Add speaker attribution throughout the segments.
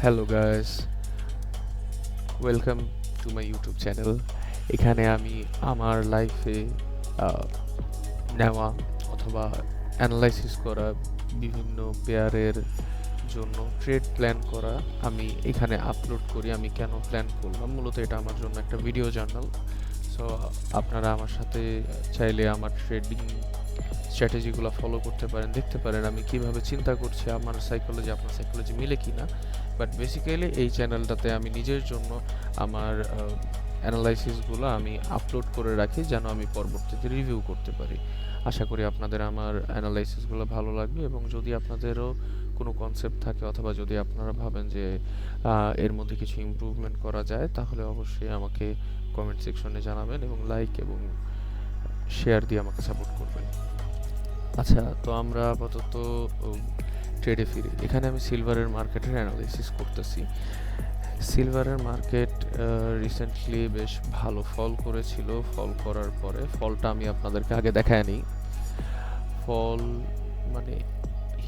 Speaker 1: Hello guys, welcome to my YouTube channel. এখানে আমি আমার লাইফে নেওয়া অথবা অ্যানালাইসিস করা বিভিন্ন পেয়ারের জন্য ট্রেড প্ল্যান করা আমি এখানে আপলোড করি। আমি কেন প্ল্যান করলাম, মূলত এটা আমার জন্য একটা ভিডিও জার্নাল। সো আপনারা আমার সাথে চাইলে আমার ট্রেডিং স্ট্র্যাটেজিগুলো ফলো করতে পারেন, দেখতে পারেন আমি কিভাবে চিন্তা করছি, আমার সাইকোলজি আপনার সাইকোলজি মিলে কিনা। বাট বেসিক্যালি এই চ্যানেলটাতে আমি নিজের জন্য আমার অ্যানালাইসিসগুলো আমি আপলোড করে রাখি, যেন আমি পরবর্তীতে রিভিউ করতে পারি। আশা করি আপনাদের আমার অ্যানালাইসিসগুলো ভালো লাগবে, এবং যদি আপনাদেরও কোনো কনসেপ্ট থাকে অথবা যদি আপনারা ভাবেন যে এর মধ্যে কিছু ইমপ্রুভমেন্ট করা যায়, তাহলে অবশ্যই আমাকে কমেন্ট সেকশনে জানাবেন এবং লাইক এবং শেয়ার দিয়ে আমাকে সাপোর্ট করবেন। আচ্ছা, তো আমরা আপাতত ট্রেডে ফিরি। এখানে আমি সিলভারের মার্কেটের অ্যানালাইসিস করতেছি। সিলভারের মার্কেট রিসেন্টলি বেশ ভালো ফল করেছিল। ফল করার পরে ফলটা আমি আপনাদেরকে আগে দেখায় নিই। ফল মানে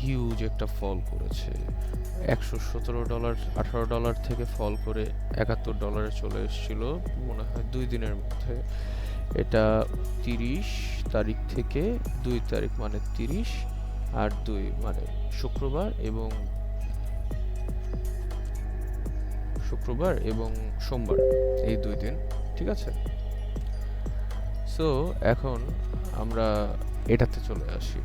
Speaker 1: হিউজ একটা ফল করেছে। $117 $18 থেকে ফল করে $71 চলে এসেছিল মনে হয় 2 দিনের মধ্যে। এটা 30 তারিখ থেকে 2 তারিখ মানে 30 আর 2 মানে শুক্রবার এবং সোমবার, এই 2 দিন। ঠিক আছে, সো এখন আমরা এটাতে চলে আসি।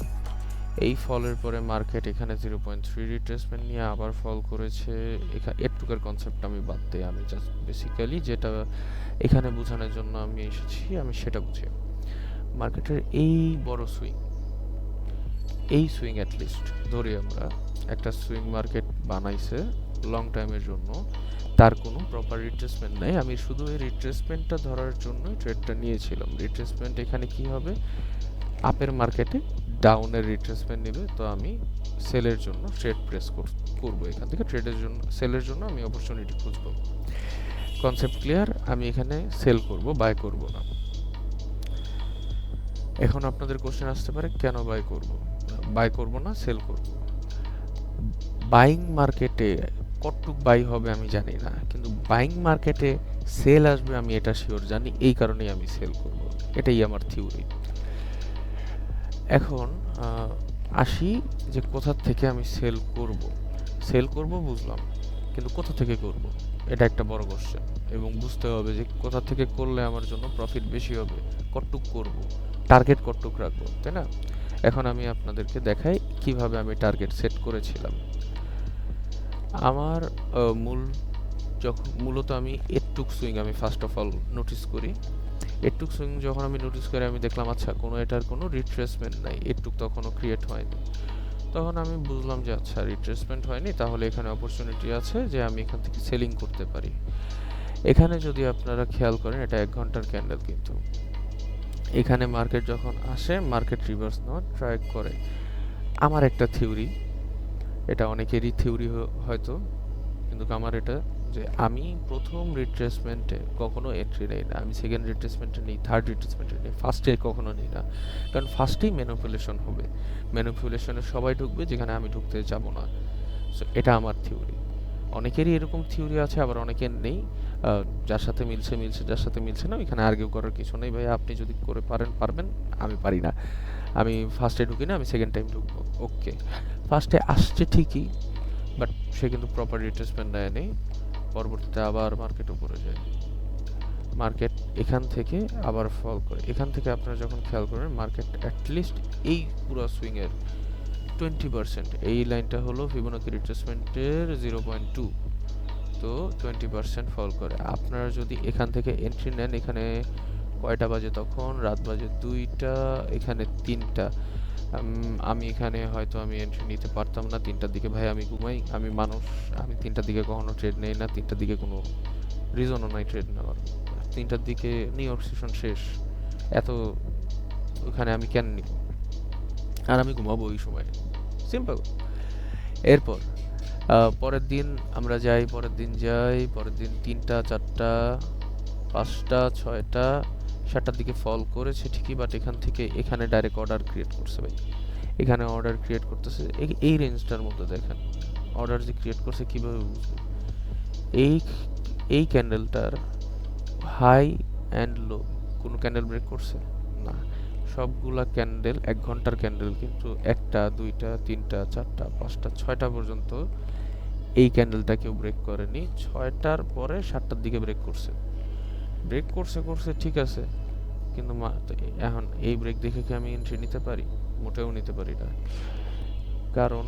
Speaker 1: এই ফলের পরে মার্কেট এখানে 0.3 রিট্রেসমেন্ট নিয়ে আবার ফল করেছে। এখানে এটুকের কনসেপ্ট আমি বাদ দিই, আমি জাস্ট বেসিক্যালি যেটা এখানে বোঝানোর জন্য আমি এসেছি আমি সেটা বুঝি। মার্কেটের এই বড় সুইং, এই সুইং অ্যাটলিস্ট ধরি আমরা একটা সুইং মার্কেট বানাইছে লং টাইমের জন্য, তার কোনো প্রপার রিট্রেসমেন্ট নাই। আমি শুধু এই রিট্রেসমেন্টটা ধরার জন্যই ট্রেডটা নিয়েছিলাম। রিট্রেসমেন্ট এখানে কি হবে, আপের মার্কেটে ডাউনের রিট্রেসমেন্ট নেবে, তো আমি সেলের জন্য ট্রেড প্রেস করবো। এখান থেকে ট্রেডের জন্য, সেলের জন্য আমি অপরচুনিটি খুঁজবো। Concept clear? আমি এখানে সেল করব, বাই করব না। এখন আপনাদের কোশ্চেন আসতে পারে কেন বাই করব না, সেল করব। বাইং মার্কেটে কতটুক বাই হবে আমি জানি না, কিন্তু বাইং মার্কেটে সেল আসবে আমি এটা শিওর জানি, এই কারণেই আমি সেল করব। এটাই আমার থিওরি। এখন আসি যে কোথা থেকে আমি সেল করব বুঝলাম, কিন্তু কোথা থেকে করব এটা একটা বড় কোশ্চেন, এবং বুঝতে হবে যে কোথা থেকে করলে আমার জন্য প্রফিট বেশি হবে, কতটুক করব, টার্গেট কতটুক রাখবো, তাই না? এখন আমি আপনাদেরকে দেখাই কিভাবে আমি টার্গেট সেট করেছিলাম। আমার মূলত আমি এটুক সুইং আমি ফার্স্ট অফ অল নোটিস করি। এটুক সুইং যখন আমি নোটিস করি, আমি দেখলাম আচ্ছা এটার কোনো রিট্রেসমেন্ট নাই, এটুক তখনও ক্রিয়েট হয়নি। তখন আমি বুঝলাম যে আচ্ছা রিট্রেসমেন্ট হয়নি, তাহলে এখানে অপরচুনিটি আছে যে আমি এখান থেকে সেলিং করতে পারি। এখানে যদি আপনারা খেয়াল করেন, এটা 1 ঘন্টার ক্যান্ডেল, কিন্তু এখানে মার্কেট যখন আসে মার্কেট রিভার্স নেওয়ার ট্রাই করে। আমার একটা থিওরি, এটা অনেকেরই থিওরি হয়তো, কিন্তু আমার এটা যে আমি প্রথম রিট্রেসমেন্টে কখনো এন্ট্রি নেই না, আমি সেকেন্ড রিট্রেসমেন্টে নেই, থার্ড রিট্রেসমেন্টে নেই, ফার্স্টে কখনো নেই না। কারণ ফার্স্টেই ম্যানিপুলেশন হবে, ম্যানিপুলেশনে সবাই ঢুকবে যেখানে আমি ঢুকতে যাব না। সো এটা আমার থিওরি। অনেকেরই এরকম থিওরি আছে, আবার অনেকের নেই। যার সাথে মিলছে মিলছে, যার সাথে মিলছে না ওইখানে আর্গিউ করার কিছু নেই। ভাই আপনি যদি করে পারবেন, আমি পারি না। আমি ফার্স্টে ঢুকি না, আমি সেকেন্ড টাইম ঢুকবো। ওকে, ফার্স্টে আসছে ঠিকই, বাট সে কিন্তু প্রপার রিট্রেসমেন্ট নেয়নি। পরবর্তীতে আবার মার্কেট উপরে যায়, মার্কেট এখান থেকে আবার ফল করে। এখান থেকে আপনারা যখন খেয়াল করেন মার্কেট অ্যাটলিস্ট এই পুরো সুইংয়ের 20%, এই লাইনটা হলো ফিবোনাকি রিট্রেসমেন্টের 0.2, তো 20% ফল করে। আপনারা যদি এখান থেকে এন্ট্রি নেন, এখানে কয়টা বাজে তখন, রাত বাজে 2টা, এখানে 3টা। আমি এখানে হয়তো আমি এন্ট্রি নিতে পারতাম না 3টার দিকে। ভাই আমি ঘুমাই, আমি মানুষ, আমি 3টার দিকে কখনো ট্রেড নেই না। 3টার দিকে কোনো রিজনও নাই ট্রেড নেওয়ার। 3টার দিকে নিউ ইয়র্ক সেশন শেষ, এত ওখানে আমি কেন নিব, আর আমি ঘুমাবো ওই সময়, সিম্পল। এরপর পরের দিন আমরা যাই, পরের দিন 3টা 4টা 5টা 6টা 7টার দিকে ফল করেছে ঠিকই, বাট এখান থেকে এখানে ডাইরেক্ট অর্ডার ক্রিয়েট করছে। ভাই এখানে অর্ডার ক্রিয়েট করতেছে এই রেঞ্জটার মধ্যে, দেখেন অর্ডার যে ক্রিয়েট করছে, কিভাবে বুঝবো? এই এই ক্যান্ডেলটার হাই অ্যান্ড লো কোনো ক্যান্ডেল ব্রেক করছে না। সবগুলা ক্যান্ডেল 1 ঘন্টার ক্যান্ডেল কিন্তু 1টা 2টা 3টা 4টা 5টা 6টা পর্যন্ত এই ক্যান্ডেলটা কেউ ব্রেক করেনি। 6টার পরে 7টার দিকে ব্রেক করছে। ব্রেক করছে ঠিক আছে, কিন্তু এখন এই ব্রেক দেখে কি আমি এন্ট্রি নিতে পারি? মোটেও নিতে পারি না। কারণ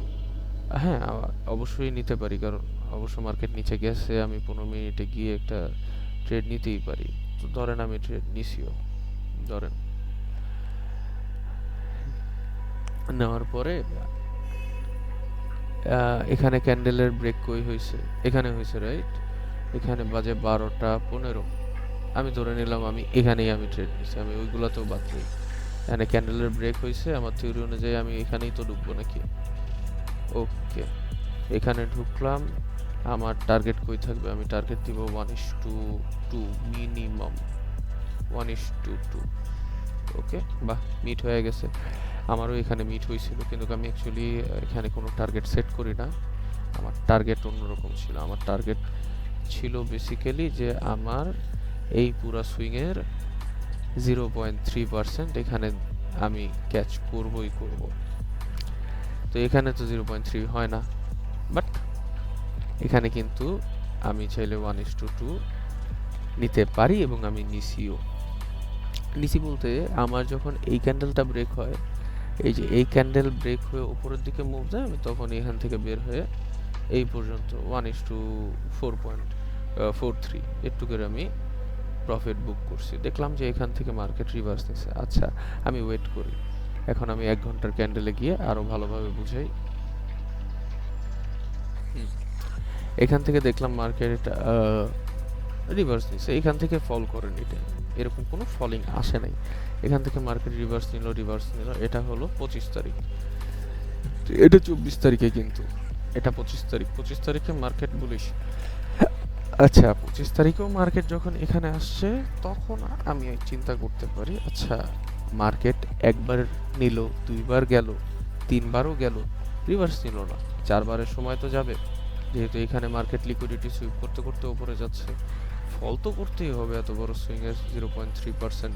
Speaker 1: হ্যাঁ, অবশ্যই নিতে পারি, কারণ অবশ্য মার্কেট নিচে গেছে, আমি 15 মিনিটে গিয়ে একটা ট্রেড নিতেই পারি। তো ধরেন আমি ট্রেড নিছিও, ধরেন নেওয়ার পরে এখানে ক্যান্ডেলের ব্রেক কই হয়েছে? এখানে হয়েছে, রাইট? এখানে বাজে 12টা 15। আমি ধরে নিলাম আমি এখানেই আমি ট্রেড নিছি, আমি ওইগুলাতেও বাদ দিই। এখানে ক্যান্ডেলের ব্রেক হয়েছে, আমার থিওরি অনুযায়ী আমি এখানেই তো ঢুকবো নাকি? ওকে, এখানে ঢুকলাম। আমার টার্গেট কই থাকবে? আমি টার্গেট দিব 1:2 মিনিমাম, 1:2। ওকে, বাহ, মিট হয়ে গেছে। আমারও এখানে মিট হয়েছিল, কিন্তু আমি অ্যাকচুয়ালি এখানে কোনো টার্গেট সেট করি না। আমার টার্গেট অন্যরকম ছিল। আমার টার্গেট ছিল বেসিক্যালি যে আমার এই পুরা সুইংয়ের 0.3% এখানে আমি ক্যাচ করবই করব। তো এখানে তো 0.3 হয় না, বাট এখানে কিন্তু আমি চাইলে 1:2 নিতে পারি, এবং আমি নিছিও। নিছি বলতে আমার যখন এই ক্যান্ডেলটা ব্রেক হয়, এই যে এই ক্যান্ডেল ব্রেক হয়ে উপরের দিকে মুভ দেয়, আমি তখন এখান থেকে বের হয়ে এই পর্যন্ত 1:4.43 একটু করে আমি প্রফিট বুক করছি। দেখলাম যে এখান থেকে মার্কেট রিভার্স নিছে। আচ্ছা, আমি ওয়েট করি। এখন আমি 1 ঘন্টার ক্যান্ডেলে গিয়ে আরো ভালোভাবে বুঝাই। এখান থেকে দেখলাম মার্কেট রিভার্স নিছে, এখান থেকে ফল করেনি। এটা এরকম কোনো ফলিং আসে নাই। এখান থেকে মার্কেট রিভার্স নিল। এটা হলো 25 তারিখ, এটা 24 তারিখে, কিন্তু এটা 25 তারিখ। 25 তারিখে মার্কেট বুলিশ। আচ্ছা, 25 তারিখেও মার্কেট যখন এখানে আসছে, তখন আমি চিন্তা করতে পারি, আচ্ছা মার্কেট একবার নিল, দুইবার গেল, তিনবারও গেল, রিভার্স নিল না, 4বারের সময় তো যাবে। যেহেতু এখানে মার্কেট লিকুইডিটি সুইপ করতে করতে উপরে যাচ্ছে, ফল তো করতেই হবে। এত বড় সুইং এর 0.3%,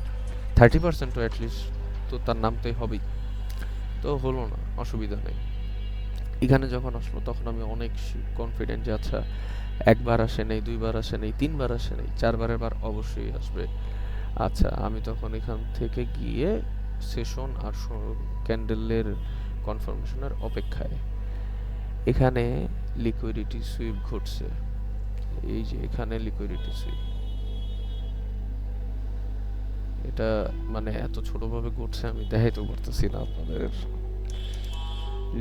Speaker 1: 30% তো অ্যাটলিস্ট তো তার নামতেই হবেই। তো হলো না, অসুবিধা নেই। এখানে যখন আসলো তখন আমি অনেক কনফিডেন্ট যে আচ্ছা, একবার আসে নাই, দুইবার আসে নাই, তিনবার আসে নাই, 4বারের বার অবশ্যই আসবে। আচ্ছা, আমি তখন এখান থেকে গিয়ে সেশন আর ক্যান্ডেলের কনফার্মেশনের অপেক্ষায়। এখানে লিকুইডিটি সুইপ ঘটছে, এই যে এখানে লিকুইডিটি সুইপ, এটা মানে এত ছোটভাবে ঘটছে আমি দেখাইতে পারতেছি না আপনাদের।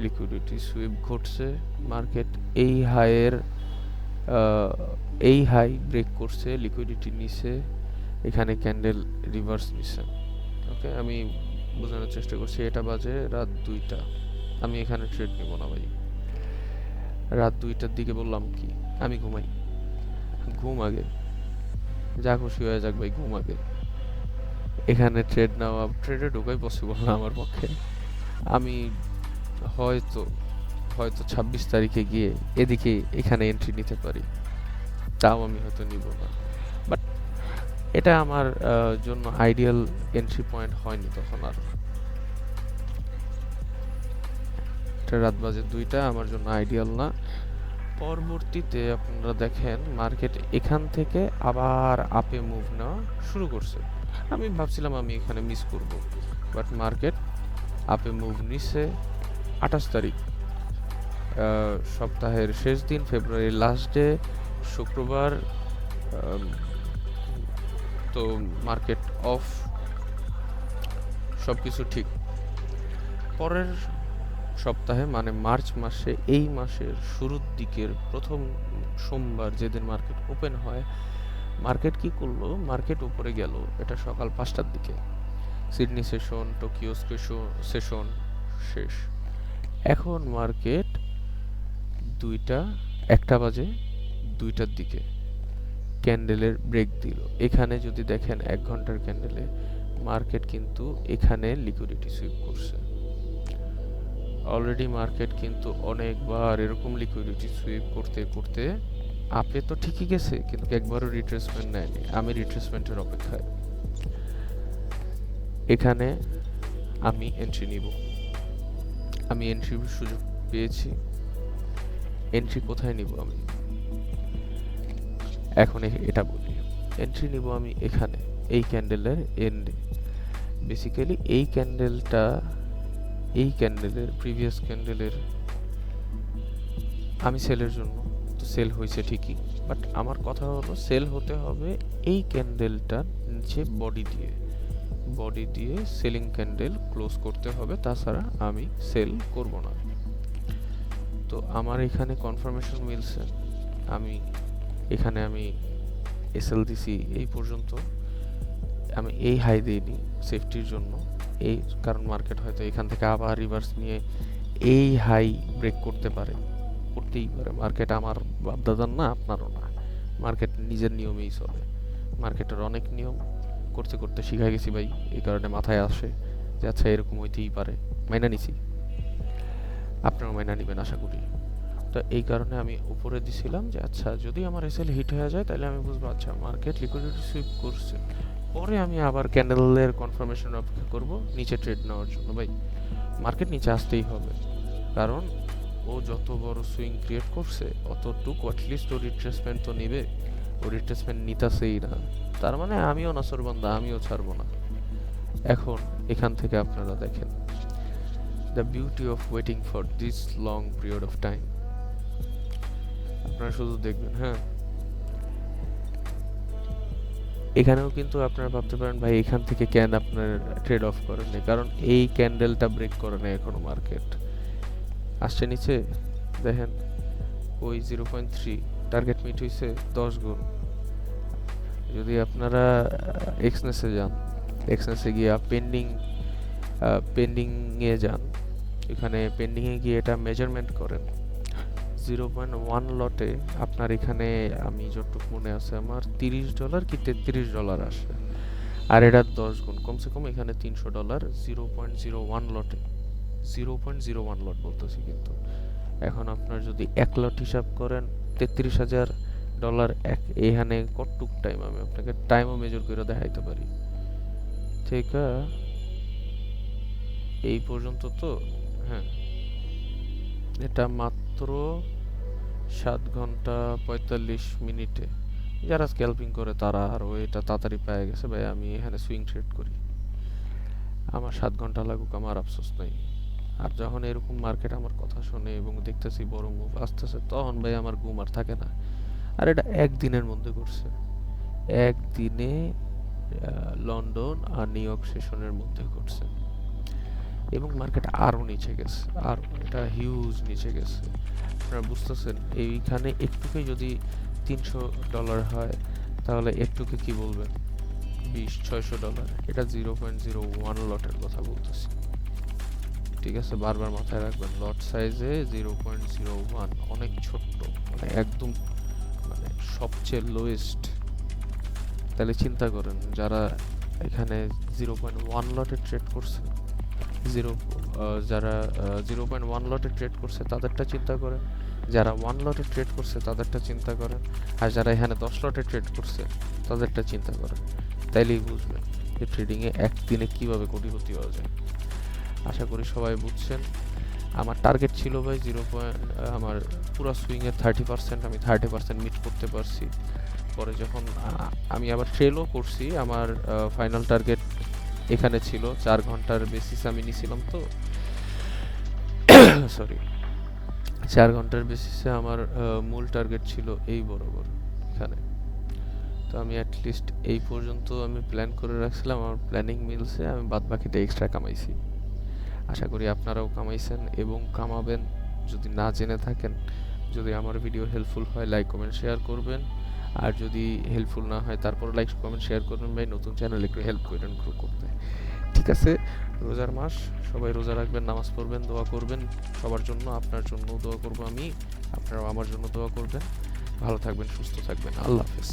Speaker 1: লিকুইডিটি সুইপ ঘটছে, মার্কেট এই হাইয়ের এই হাই ব্রেক করছে, লিকুইডিটি নিছে, এখানে ক্যান্ডেল রিভার্স নিছে। ওকে, আমি বোঝানোর চেষ্টা করছি। এটা বাজে রাত 2টা, আমি এখানে ট্রেড নিব না ভাই। রাত 2টার দিকে বললাম কি, আমি ঘুমাই, ঘুম আগে, যা খুশি হয়ে যাক ভাই, ঘুম আগে। এখানে ট্রেড নেওয়া, ট্রেডে ঢোকাই পসিবল না আমার পক্ষে। আমি হয়তো হয়তো 26 তারিখে গিয়ে এদিকে এখানে এন্ট্রি নিতে পারি, তাও আমি হয়তো নিব না। বাট এটা আমার জন্য আইডিয়াল এন্ট্রি পয়েন্ট হয়নি তখন আর। রাত বাজে 2টা, আমার জন্য আইডিয়াল না। পরবর্তীতে আপনারা দেখেন মার্কেট এখান থেকে আবার আপে মুভ নেওয়া শুরু করছে। আমি ভাবছিলাম আমি এখানে মিস করব, বাট মার্কেট আপে মুভ নিছে। 28 তারিখ, সপ্তাহের শেষ দিন, ফেব্রুয়ারির লাস্ট ডে, শুক্রবার। তো মার্কেট অফ, সব কিছু ঠিক। পরের সপ্তাহে মানে মার্চ মাসে, এই মাসের শুরুর দিকের প্রথম সোমবার যেদিন মার্কেট ওপেন হয়, মার্কেট কি করলো? মার্কেট উপরে গেল, এটা সকাল 5টার দিকে। সিডনি সেশন, টোকিও সেশন শেষ। এখন মার্কেট 1টা বাজে, 2টার দিকে ক্যান্ডেলের ব্রেক দিল। এখানে যদি দেখেন 1 ঘন্টার ক্যান্ডেলে মার্কেট কিন্তু এখানে লিকুইডিটি সুইপ করছে। অলরেডি মার্কেট কিন্তু অনেকবার এরকম লিকুইডিটি সুইপ করতে করতে আপে তো ঠিকই গেছে কিন্তু একবারও রিট্রেসমেন্ট নেয়নি, আমি রিট্রেসমেন্টের অপেক্ষায়। এখানে আমি এন্ট্রি নিব, আমি এন্ট্রির সুযোগ পেয়েছি। এন্ট্রি কোথায় নিব আমি এখন এটা বলি। এন্ট্রি নিব আমি এখানে, এই ক্যান্ডেলের এন্ডে। বেসিক্যালি এই ক্যান্ডেলের প্রিভিয়াস ক্যান্ডেলের আমি সেলের জন্য, তো সেল হয়েছে ঠিকই, বাট আমার কথা হলো সেল হতে হবে এই ক্যান্ডেলটার নিচে বডি দিয়ে সেলিং ক্যান্ডেল ক্লোজ করতে হবে, তাছাড়া আমি সেল করব না। তো আমার এখানে কনফার্মেশন মিলছে, আমি এখানে এসএল দিছি এই পর্যন্ত, আমি এই হাই দিইনি সেফটির জন্য, এই কারণ মার্কেট হয়তো এখান থেকে আবার রিভার্স নিয়ে এই হাই ব্রেক করতেই পারে। মার্কেট আমার বাপদাদার না, আপনারও না, মার্কেট নিজের নিয়মেই চলে। মার্কেটের অনেক নিয়ম করতে করতে শিখা গেছি ভাই, এই কারণে মাথায় আসে যে আচ্ছা এরকম হইতেই পারে, মাইনা নিছি। আপনারাও মাইনা নিবেন আশা করি। তো এই কারণে আমি উপরে দিছিলাম যে আচ্ছা যদি আমার এসএল হিট হয়ে যায় তাহলে আমি বুঝবো আচ্ছা মার্কেট লিকুইডিটি সুইপ করছে, পরে আমি আবার ক্যান্ডেলের কনফার্মেশন অপেক্ষা করব নিচে ট্রেড নেওয়ার জন্য। ভাই মার্কেট নিচে আসতেই হবে, কারণ ও যত বড় সুইং ক্রিয়েট করছে অতটুকু অ্যাটলিস্ট ও রিট্রেসমেন্ট তো নিবে, ও রিট্রেসমেন্ট নিতাছেই না, তার মানে আমিও নাসরবান্দা, আমিও ছাড়বো না। এখন এখান থেকে আপনারা দেখেন the beauty of waiting for this long period of time. আপনারা শুধু দেখবেন, হ্যাঁ এখানেও কিন্তু আপনারা ভাবতে পারেন ভাই এখান থেকে কেন আপনার ট্রেড অফ করেননি, কারণ এই ক্যান্ডেলটা ব্রেক করে না এখনো, মার্কেট আসছে নিচে। দেখেন ওই 0.3 টার্গেট মিট হয়েছে 10 গুণ। যদি আপনারা এক্সনেসে যান, এক্সনেসে গিয়ে পেন্ডিংয়ে যান, এখানে পেন্ডিংয়ে গিয়ে এটা মেজারমেন্ট করেন 0.1 লটে আপনার এখানে, আমি যতটুকু মনে আছে আমার $30 কি $33 আসে, আর এটা 10 গুণ, কমসে কম এখানে $300 0.01 লটে, 0.01 লট বলতেছি কিন্তু। এখন আপনার যদি 1 লট হিসাব করেন $33,000 এখানে কতটুক টাইম, আমি আপনাকে টাইমও মেজর করে দেখাইতে পারি। ঠিক এই পর্যন্ত তো, হ্যাঁ এটা মাত্র 7 ঘন্টা 45 মিনিটে। যারা স্ক্যালপিং করে তারা আরও এটা তাড়াতাড়ি পেয়ে গেছে। ভাই আমি এখানে সুইং ট্রেড করি, আমার 7 ঘন্টা লাগুক, আমার আফসোস নাই। আর যখন এরকম মার্কেট আমার কথা শোনে এবং দেখতেছি বড় মুভ আসতেছে, তখন ভাই আমার ঘুম আর থাকে না। আর এটা একদিনের মধ্যে করছে, একদিনে লন্ডন আর নিউ ইয়র্ক সেশনের মধ্যে করছে, এবং মার্কেট আরও নিচে গেছে, আর এটা হিউজ নিচে গেছে। আপনারা বুঝতেছেন এইখানে একটুকেই যদি $300 হয় তাহলে একটুকে কি বলবেন, $600। এটা 0.01 লটের কথা বলতেছি, ঠিক আছে? বারবার মাথায় রাখবেন লট সাইজে 0.01 অনেক ছোট্ট, মানে একদম মানে সবচেয়ে লোয়েস্ট। তাহলে চিন্তা করেন যারা এখানে 0.1 লটে ট্রেড করছে, যারা 0.1 লটে ট্রেড করছে তাদেরটা চিন্তা করেন, যারা 1 লটে ট্রেড করছে তাদেরটা চিন্তা করেন, আর যারা এখানে 10 লটে ট্রেড করছে তাদেরটা চিন্তা করেন। তাইলেই বুঝবেন যে ট্রেডিংয়ে একদিনে কীভাবে কোটিপতি হওয়া যায়। আশা করি সবাই বুঝছেন। আমার টার্গেট ছিল ভাই আমার পুরো সুইংয়ের 30%, আমি 30% মিট করতে পারছি। পরে যখন আমি আবার ট্রেলও করছি, আমার ফাইনাল টার্গেট এখানে ছিল 4 ঘন্টার বেসিস আমি নিছিলাম, তো সরি 4 ঘন্টার বেসিসে আমার মূল টার্গেট ছিল এই বরাবর এখানে। তো আমি অ্যাটলিস্ট এই পর্যন্ত আমি প্ল্যান করে রাখছিলাম, আমার প্ল্যানিং মিলছে, আমি বাদ বাকিটা এক্সট্রা কামাইছি। আশা করি আপনারাও কামাইছেন এবং কামাবেন। যদি না জেনে থাকেন, যদি আমার ভিডিও হেল্পফুল হয় লাইক কমেন্ট শেয়ার করবেন, আর যদি হেল্পফুল না হয় তারপর লাইক কমেন্ট শেয়ার করবেন। ভাই নতুন চ্যানেল একটু হেল্প করেন গ্রো করতে, ঠিক আছে? রোজার মাস, সবাই রোজা রাখবেন, নামাজ পড়বেন, দোয়া করবেন সবার জন্য, আপনার জন্য দোয়া করব আমি, আপনারাও আমার জন্য দোয়া করবেন। ভালো থাকবেন, সুস্থ থাকবেন, আল্লাহ হাফেজ।